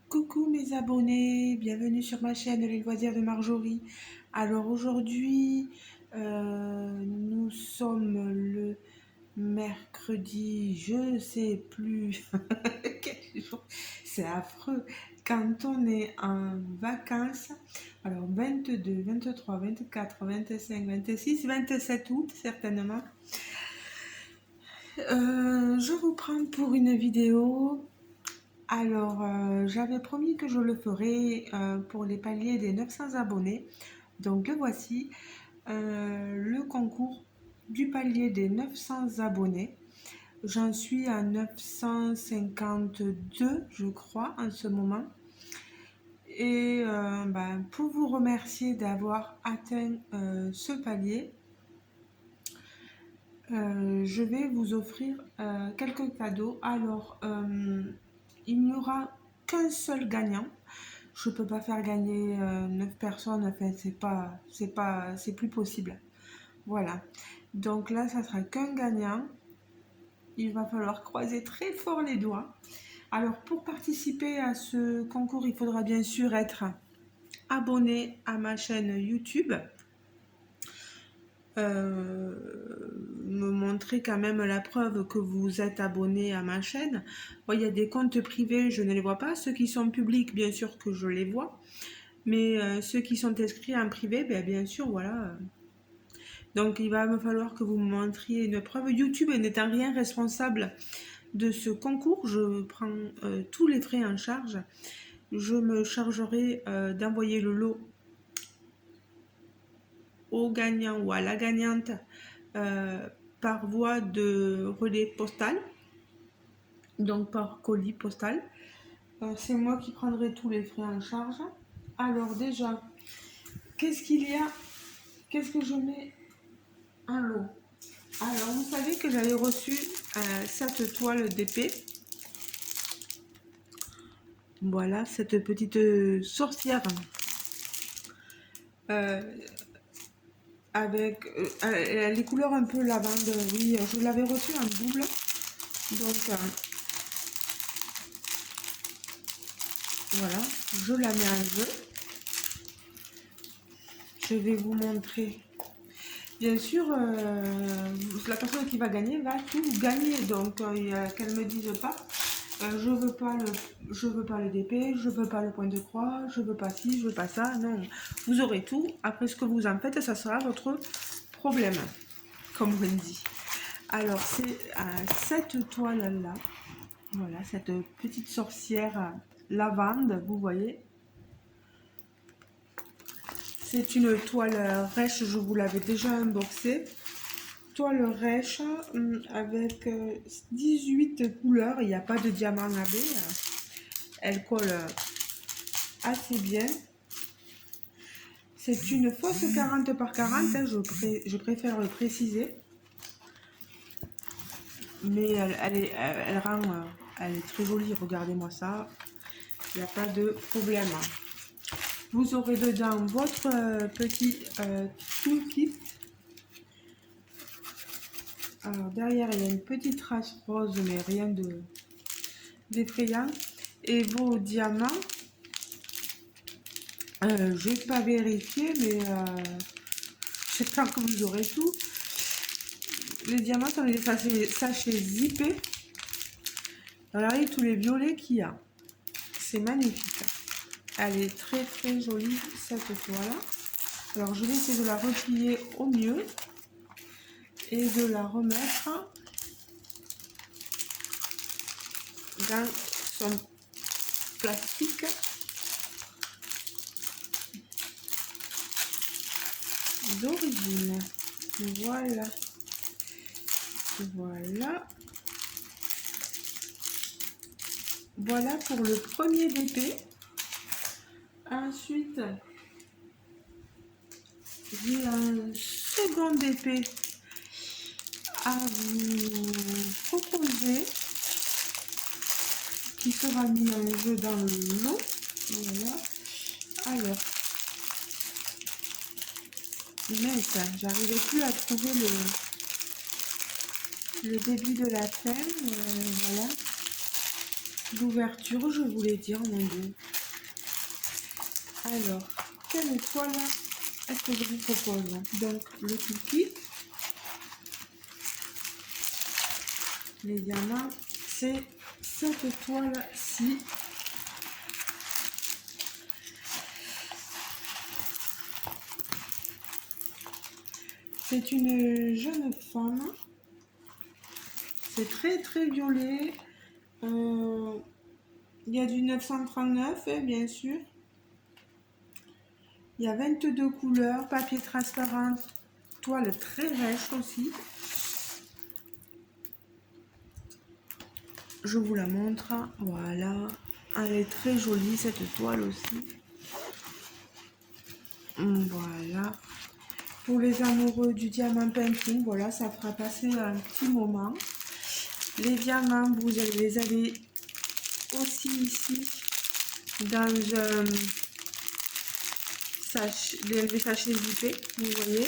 Coucou mes abonnés, bienvenue sur ma chaîne Les Loisirs de Marjorie. Alors aujourd'hui, nous sommes le mercredi, je sais plus quel jour, c'est affreux. Quand on est en vacances, alors 22, 23, 24, 25, 26, 27 août certainement, je vous prends pour une vidéo. Alors, j'avais promis que je le ferais pour les paliers des 900 abonnés. Donc, le voici, le concours du palier des 900 abonnés. J'en suis à 952, je crois, en ce moment. Et pour vous remercier d'avoir atteint ce palier, je vais vous offrir quelques cadeaux. Alors, il n'y aura qu'un seul gagnant. Je peux pas faire gagner 9 personnes, enfin c'est plus possible. Voilà. Donc là, ça sera qu'un gagnant. Il va falloir croiser très fort les doigts. Alors pour participer à ce concours, il faudra bien sûr être abonné à ma chaîne YouTube. Me montrer quand même la preuve que vous êtes abonné à ma chaîne. Bon, il y a des comptes privés, je ne les vois pas. Ceux qui sont publics, bien sûr que je les vois. Mais ceux qui sont inscrits en privé, bien sûr, voilà. Donc il va me falloir que vous me montriez une preuve. YouTube n'étant rien responsable de ce concours, je prends tous les frais en charge. Je me chargerai d'envoyer le lot au gagnant ou à la gagnante par voie de relais postal, donc par colis postal. C'est moi qui prendrai tous les frais en charge. Alors déjà, qu'est-ce qu'il y a? Qu'est-ce que je mets en lot? Alors, vous savez que j'avais reçu cette toile d'épée. Voilà, cette petite sorcière avec les couleurs un peu lavande. Oui, je l'avais reçue en double. Donc, voilà, je la mets en jeu. Je vais vous montrer. Bien sûr, la personne qui va gagner va tout gagner. Donc, qu'elle me dise pas. Je veux pas le DP, je veux pas le point de croix, je veux pas ci, je veux pas ça. Non, vous aurez tout. Après, ce que vous en faites, ça sera votre problème, comme on dit. Alors, c'est cette toile-là. Voilà, cette petite sorcière lavande, vous voyez. C'est une toile rêche, je vous l'avais déjà unboxée. Toile rêche avec 18 couleurs, il n'y a pas de diamant à baie. Elle colle assez bien. C'est une fausse 40 par 40, hein, je préfère le préciser. Mais elle est très jolie, regardez-moi ça. Il n'y a pas de problème. Vous aurez dedans votre petit toolkit. Alors derrière, il y a une petite trace rose, mais rien d'effrayant. Et vos diamants, je n'ai pas vérifié, mais j'espère que vous aurez tout. Les diamants sont des sachets zippés. Regardez tous les violets qu'il y a. C'est magnifique. Elle est très très jolie cette toile. Alors je vais essayer de la replier au mieux et de la remettre dans son plastique. D'origine. Voilà. Voilà. Voilà pour le premier DP. Ensuite, j'ai un second DP à vous proposer qui sera mis en jeu dans le lot. Voilà. Alors, mince, j'arrivais plus à trouver le début de la chaîne. Voilà. d'ouverture, je voulais dire, mon Dieu. Alors, quelle toile est-ce que je vous propose? Donc, le cookie, les diamants, c'est cette toile-ci. C'est une jeune femme. C'est très très violet. Il y a du 939, hein, bien sûr. Il y a 22 couleurs, papier transparent, toile très rêche aussi. Je vous la montre. Voilà. Elle est très jolie cette toile aussi. Voilà. Pour les amoureux du diamant painting, voilà, ça fera passer un petit moment. Les diamants, vous les avez aussi ici dans les sachets zippés, vous voyez.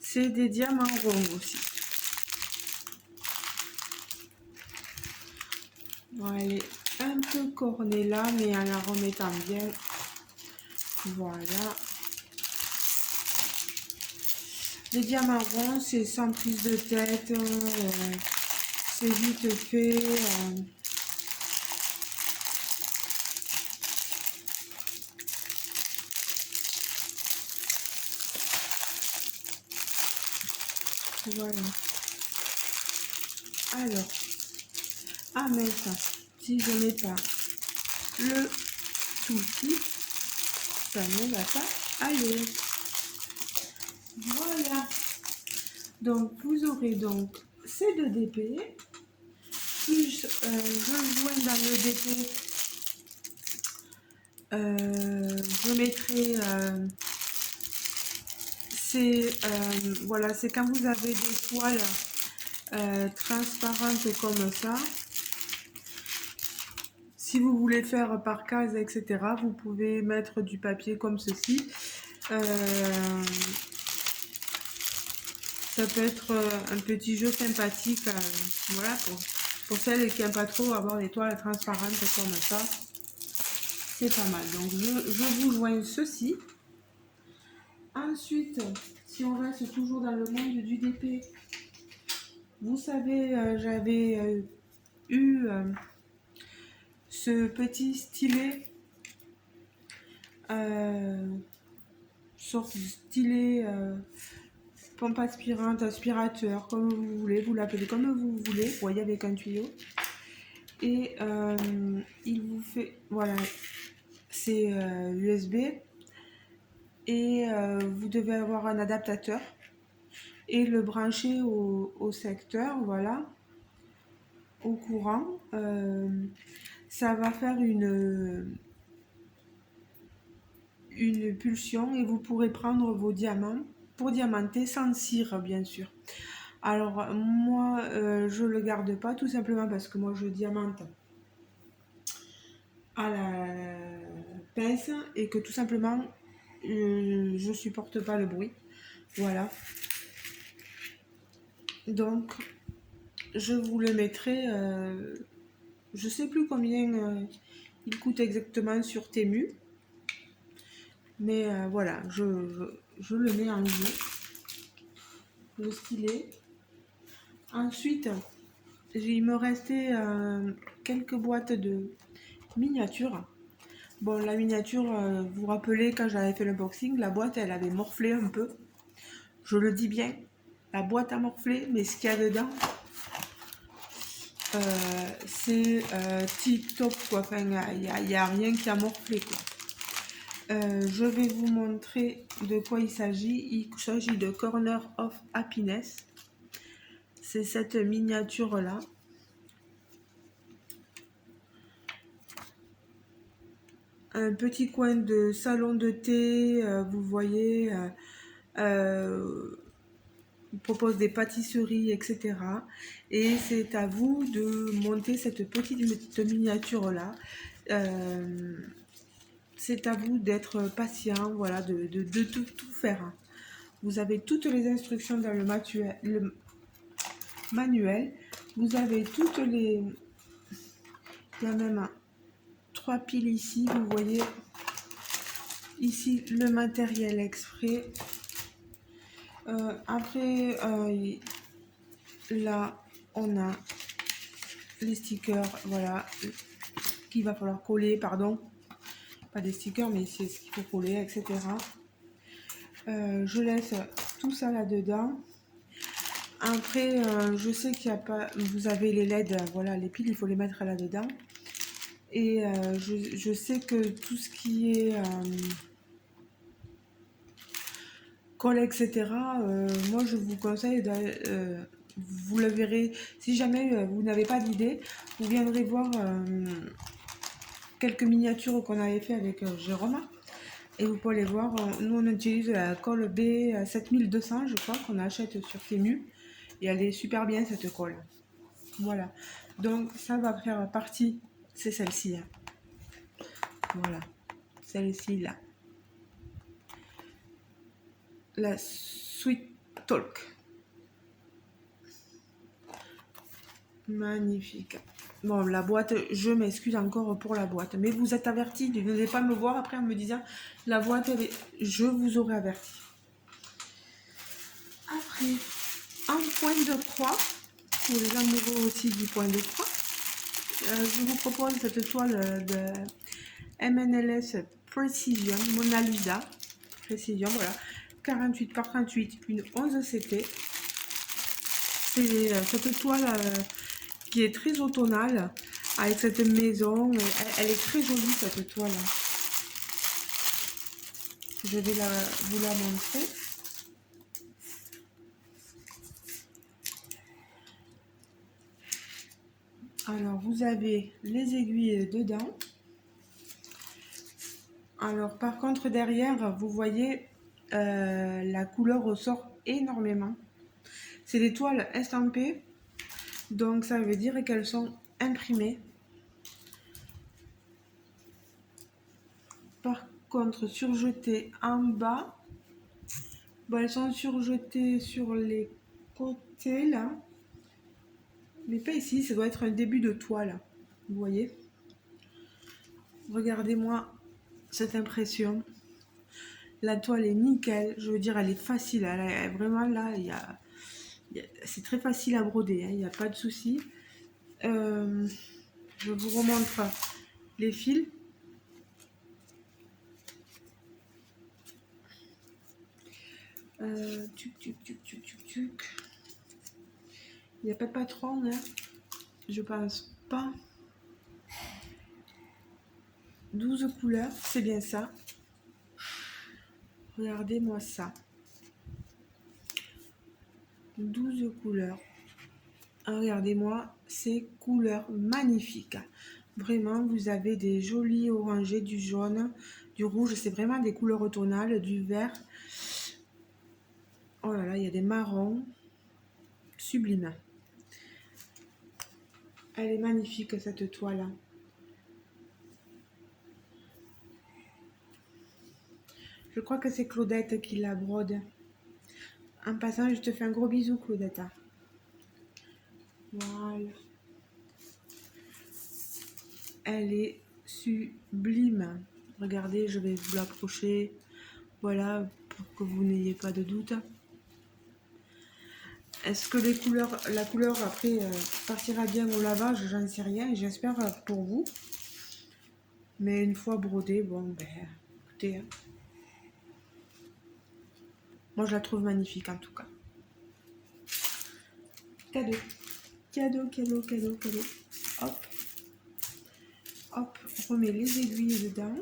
C'est des diamants ronds aussi. Bon, elle est un peu cornée là, mais en la remettant bien. Voilà. Les diamants ronds, c'est sans prise de tête. C'est vite fait. Voilà. Alors, ah mais ça, si je mets pas le souci, ça ne va pas aller. Voilà. Donc, vous aurez donc ces deux DP, plus je joins dans le DP, je mettrai voilà, c'est quand vous avez des toiles transparentes comme ça. Si vous voulez faire par case, etc., vous pouvez mettre du papier comme ceci. Ça peut être un petit jeu sympathique, voilà, pour celles qui n'aiment pas trop avoir des toiles transparentes comme ça. C'est pas mal. Donc je vous joins ceci. Ensuite, si on reste toujours dans le monde du DP, vous savez, j'avais eu ce petit stylet, sorte de stylet pompe aspirante, aspirateur, comme vous voulez, vous l'appelez comme vous voulez, vous voyez, avec un tuyau. Et il vous fait, voilà, c'est USB. Et vous devez avoir un adaptateur et le brancher au secteur, voilà, au courant. Ça va faire une pulsion et vous pourrez prendre vos diamants pour diamanter sans cire, bien sûr. Alors moi je le garde pas, tout simplement parce que moi je diamante à la pince et que tout simplement je supporte pas le bruit, voilà. Donc je vous le mettrai, je sais plus combien il coûte exactement sur Temu, mais voilà, je le mets en jeu, le stylet. Ensuite, il me restait quelques boîtes de miniatures. Bon, la miniature, vous vous rappelez, quand j'avais fait l'unboxing, la boîte, elle avait morflé un peu. Je le dis bien, la boîte a morflé, mais ce qu'il y a dedans, c'est tip top, quoi. Enfin, il n'y a rien qui a morflé, quoi. Je vais vous montrer de quoi il s'agit. Il s'agit de Corner of Happiness. C'est cette miniature là. Un petit coin de salon de thé, vous voyez, il propose des pâtisseries, etc. Et c'est à vous de monter cette petite miniature là. C'est à vous d'être patient, voilà, de tout faire. Vous avez toutes les instructions dans le manuel. Vous avez toutes les Il y a même 3 piles ici, vous voyez. Ici, le matériel exprès. Après, là, on a les stickers, voilà, qu'il va falloir coller, pardon. Pas des stickers, mais c'est ce qu'il faut coller, etc. Je laisse tout ça là-dedans. Après, je sais qu'il n'y a pas... Vous avez les LED, voilà, les piles, il faut les mettre là-dedans. Et je sais que tout ce qui est colle, etc., moi, je vous conseille vous le verrez. Si jamais vous n'avez pas d'idée, vous viendrez voir quelques miniatures qu'on avait fait avec Jérôme. Et vous pouvez les voir. Nous, on utilise la colle B7200, je crois, qu'on achète sur Temu. Et elle est super bien, cette colle. Voilà. Donc, ça va faire partie. C'est celle-ci. Hein. Voilà. Celle-ci, là. La Sweet Talk. Magnifique. Bon, la boîte, je m'excuse encore pour la boîte. Mais vous êtes avertis. Ne venez pas me voir après en me disant la boîte, elle est... je vous aurai averti. Après, un point de croix. Pour les amoureux aussi du point de croix. Je vous propose cette toile de MNLS Precision, Mona Lisa. Precision, voilà. 48 par 38, une 11 CT. C'est cette toile qui est très automnale avec cette maison. Elle est très jolie cette toile. Je vais vous la montrer. Alors vous avez les aiguilles dedans. Alors par contre derrière vous voyez la couleur ressort énormément. C'est des toiles estampées, donc ça veut dire qu'elles sont imprimées. Par contre, surjetées en bas, bon, elles sont surjetées sur les côtés là, mais pas ici, ça doit être un début de toile. Vous voyez? Regardez-moi cette impression. La toile est nickel, je veux dire, elle est facile. Elle est vraiment là, c'est très facile à broder, hein, il n'y a pas de souci. Je vous remontre les fils. Il n'y a pas de patron, hein. Je pense pas. 12 couleurs, c'est bien ça. Regardez-moi ça. 12 couleurs. Regardez-moi ces couleurs magnifiques. Vraiment, vous avez des jolis orangés, du jaune, du rouge. C'est vraiment des couleurs automnales, du vert. Oh là là, il y a des marrons. Sublime. Elle est magnifique, cette toile. Je crois que c'est Claudette qui la brode. En passant, je te fais un gros bisou, Claudette. Voilà. Elle est sublime. Regardez, je vais vous l'approcher. Voilà, pour que vous n'ayez pas de doute. Est-ce que la couleur après partira bien au lavage? J'en sais rien. J'espère pour vous. Mais une fois brodée, bon, ben, écoutez. Hein. Moi, je la trouve magnifique en tout cas. Cadeau. Cadeau, cadeau, cadeau, cadeau. Hop. Hop, on remet les aiguilles dedans.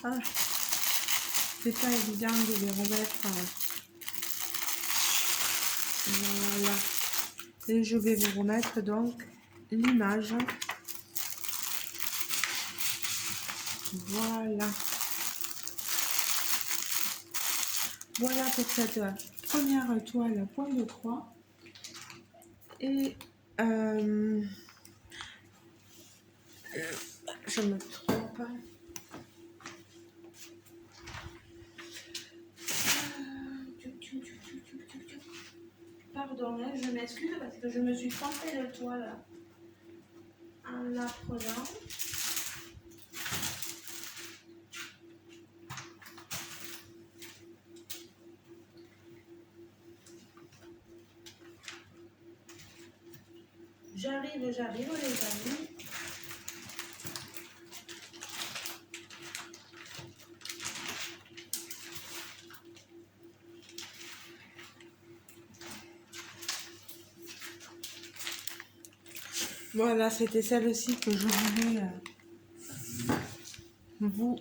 Ah, c'est pas évident de les remettre. Voilà. Et je vais vous remettre donc l'image. Voilà. Voilà pour cette première toile point de croix. Et je me trompe. Pardon, hein, je m'excuse parce que je me suis trompée de toile en la prenant. J'arrive les amis. Voilà, c'était celle-ci que je voulais vous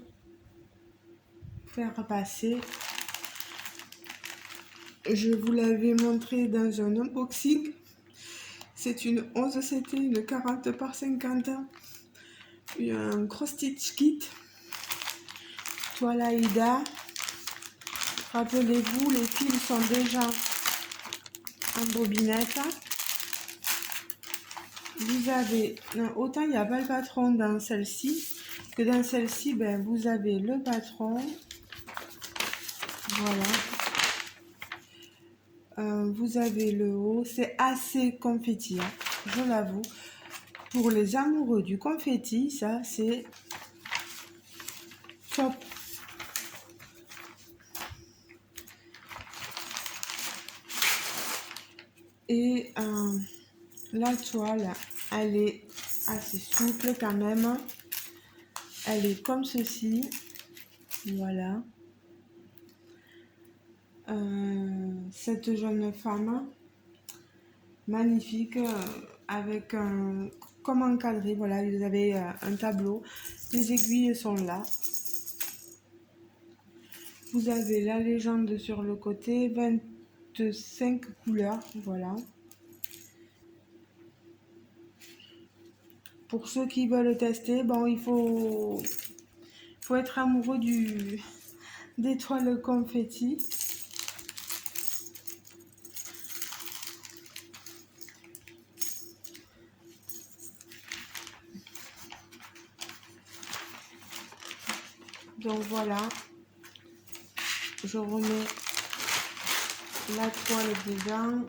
faire passer. Je vous l'avais montré dans un unboxing. C'est une 11 CT, une 40 par 50. Il y a un cross stitch kit. Toile Aïda. Rappelez-vous, les fils sont déjà en bobinette. Vous avez, autant il n'y a pas le patron dans celle-ci, que dans celle-ci, ben, vous avez le patron. Voilà. Vous avez le haut. C'est assez confetti, hein, je l'avoue. Pour les amoureux du confetti, ça c'est top. Et la toile, elle est assez souple quand même. Elle est comme ceci. Voilà. Cette jeune femme, magnifique, avec un... Comme encadré, voilà, vous avez un tableau. Les aiguilles sont là. Vous avez la légende sur le côté, 25 couleurs, voilà. Pour ceux qui veulent tester, bon, il faut être amoureux des toiles confetti. Donc voilà, je remets la toile dedans,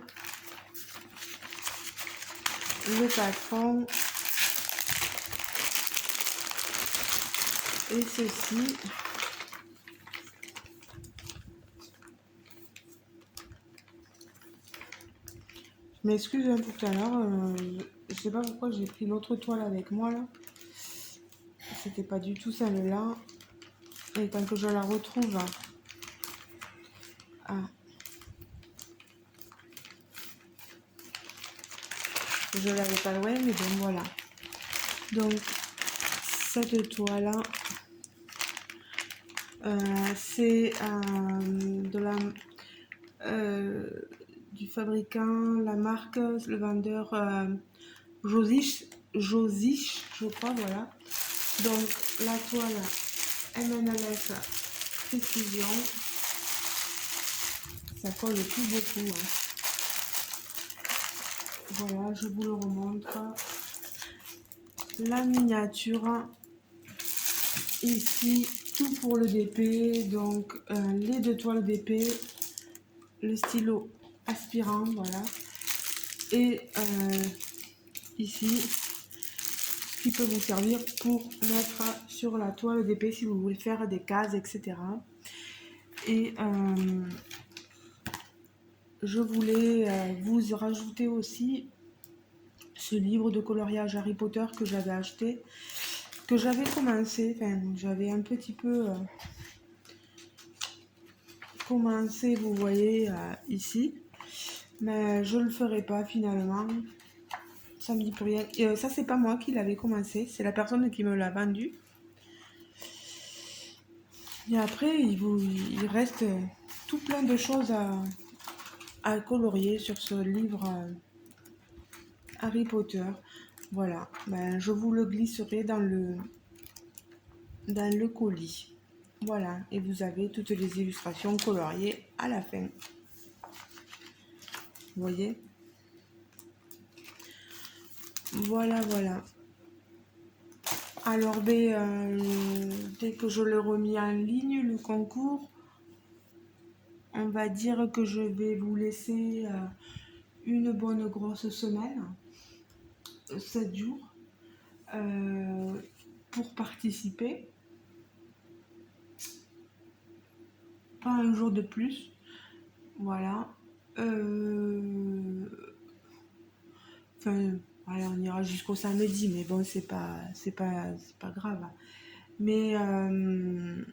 le patron et ceci. Je m'excuse hein, tout à l'heure, je sais pas pourquoi j'ai pris l'autre toile avec moi là. C'était pas du tout celle-là. Et tant que je la retrouve, ah, je l'avais pas loin, mais bon voilà. Donc cette toile, c'est de la du fabricant, la marque, le vendeur Josich, je crois, voilà. Donc la toile MNLF Précision, ça colle plus beaucoup. Hein. Voilà, je vous le remontre. La miniature, ici, tout pour le DP, donc les deux toiles DP, le stylo aspirant, voilà. Et ici, ce qui peut vous servir pour mettre sur la toile d'épée si vous voulez faire des cases, etc. Et je voulais vous rajouter aussi ce livre de coloriage Harry Potter que j'avais acheté, que j'avais commencé, enfin j'avais un petit peu commencé, vous voyez ici, mais je le ferai pas finalement. Ça me dit pour rien. Ça c'est pas moi qui l'avais commencé, c'est la personne qui me l'a vendu. Et après il reste tout plein de choses à colorier sur ce livre Harry Potter. Voilà, ben, je vous le glisserai dans le dans le colis. Voilà, et vous avez toutes les illustrations coloriées à la fin. Vous voyez? Voilà, voilà. Alors, dès que je le remis en ligne, le concours, on va dire que je vais vous laisser une bonne grosse semaine, 7 jours, pour participer. Pas un jour de plus. Voilà. Enfin, voilà, on ira jusqu'au samedi, mais bon, c'est pas grave. Mais ouais,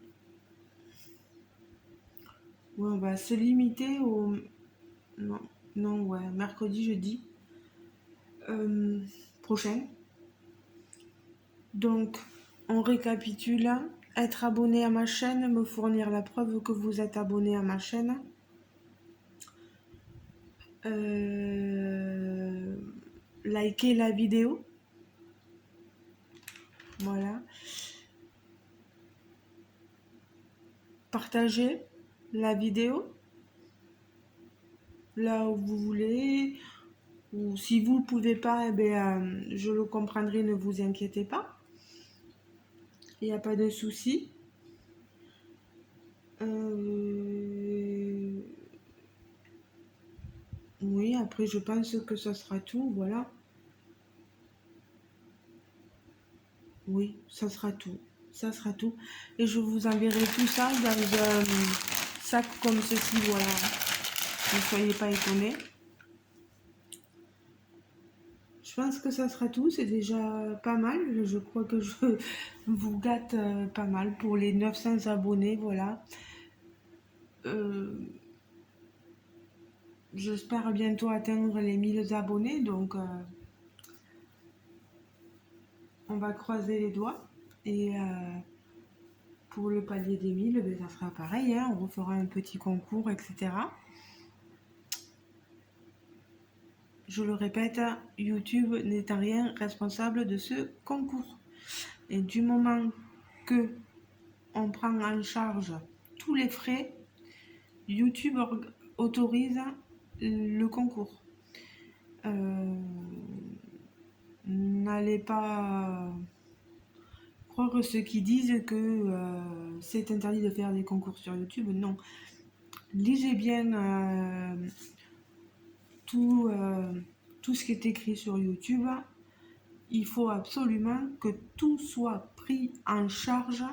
on va se limiter au non, non, ouais, mercredi, jeudi euh, prochain. Donc, on récapitule. Être abonné à ma chaîne, me fournir la preuve que vous êtes abonné à ma chaîne. Liker la vidéo. Voilà. Partager la vidéo là où vous voulez. Ou si vous ne pouvez pas, eh bien, je le comprendrai, ne vous inquiétez pas. Il n'y a pas de souci. Oui, après, je pense que ça sera tout. Voilà. Oui, ça sera tout. Ça sera tout. Et je vous enverrai tout ça dans un sac comme ceci. Voilà. Ne soyez pas étonnés. Je pense que ça sera tout. C'est déjà pas mal. Je crois que je vous gâte pas mal pour les 900 abonnés. Voilà. J'espère bientôt atteindre les 1000 abonnés. Donc, on va croiser les doigts. Et pour le palier des 1000, ben, ça sera pareil. Hein, on refera un petit concours, etc. Je le répète, YouTube n'est en rien responsable de ce concours. Et du moment que on prend en charge tous les frais, YouTube autorise le concours. N'allez pas croire ceux qui disent que c'est interdit de faire des concours sur YouTube. Non. Lisez bien tout ce qui est écrit sur YouTube. Il faut absolument que tout soit pris en charge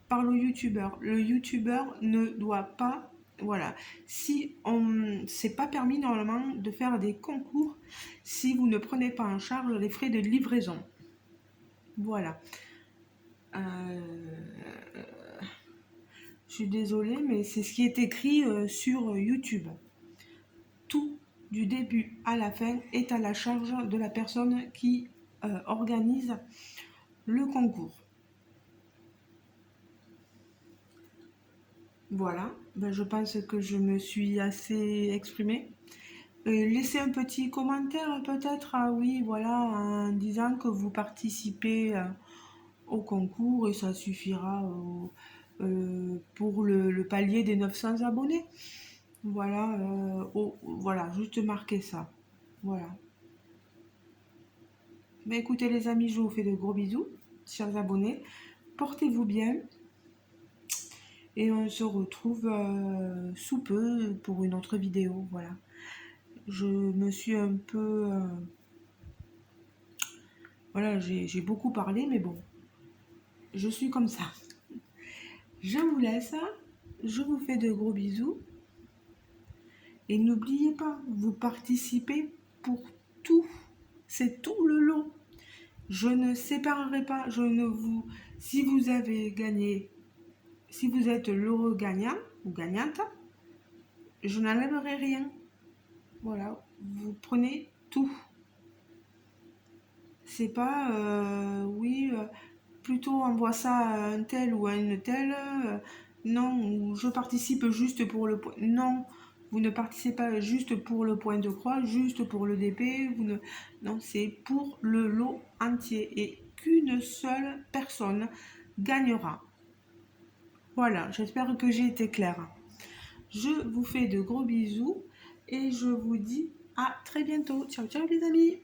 par le youtubeur. Le youtubeur ne doit pas, voilà, si on, c'est pas permis normalement de faire des concours si vous ne prenez pas en charge les frais de livraison. Voilà. Je suis désolée, mais c'est ce qui est écrit sur YouTube. Tout, du début à la fin, est à la charge de la personne qui organise le concours. Voilà, ben, je pense que je me suis assez exprimée. Laissez un petit commentaire peut-être, ah oui, voilà, en disant que vous participez au concours et ça suffira pour le palier des 900 abonnés. Voilà, voilà, juste marquer ça. Voilà. Mais écoutez les amis, je vous fais de gros bisous, chers abonnés. Portez-vous bien. Et on se retrouve sous peu pour une autre vidéo. Voilà. Je me suis un peu... voilà, j'ai beaucoup parlé, mais bon. Je suis comme ça. Je vous laisse. Je vous fais de gros bisous. Et n'oubliez pas, vous participez pour tout. C'est tout le lot. Je ne séparerai pas, je ne vous... Si vous avez gagné, si vous êtes l'heureux gagnant ou gagnante, je n'enlèverai rien. Voilà, vous prenez tout. C'est pas, oui, plutôt envoie ça à un tel ou à une telle, non, ou je participe juste pour le point. Non, vous ne participez pas juste pour le point de croix, juste pour le DP, vous ne... non, c'est pour le lot entier. Et qu'une seule personne gagnera. Voilà, j'espère que j'ai été claire. Je vous fais de gros bisous et je vous dis à très bientôt. Ciao, ciao les amis!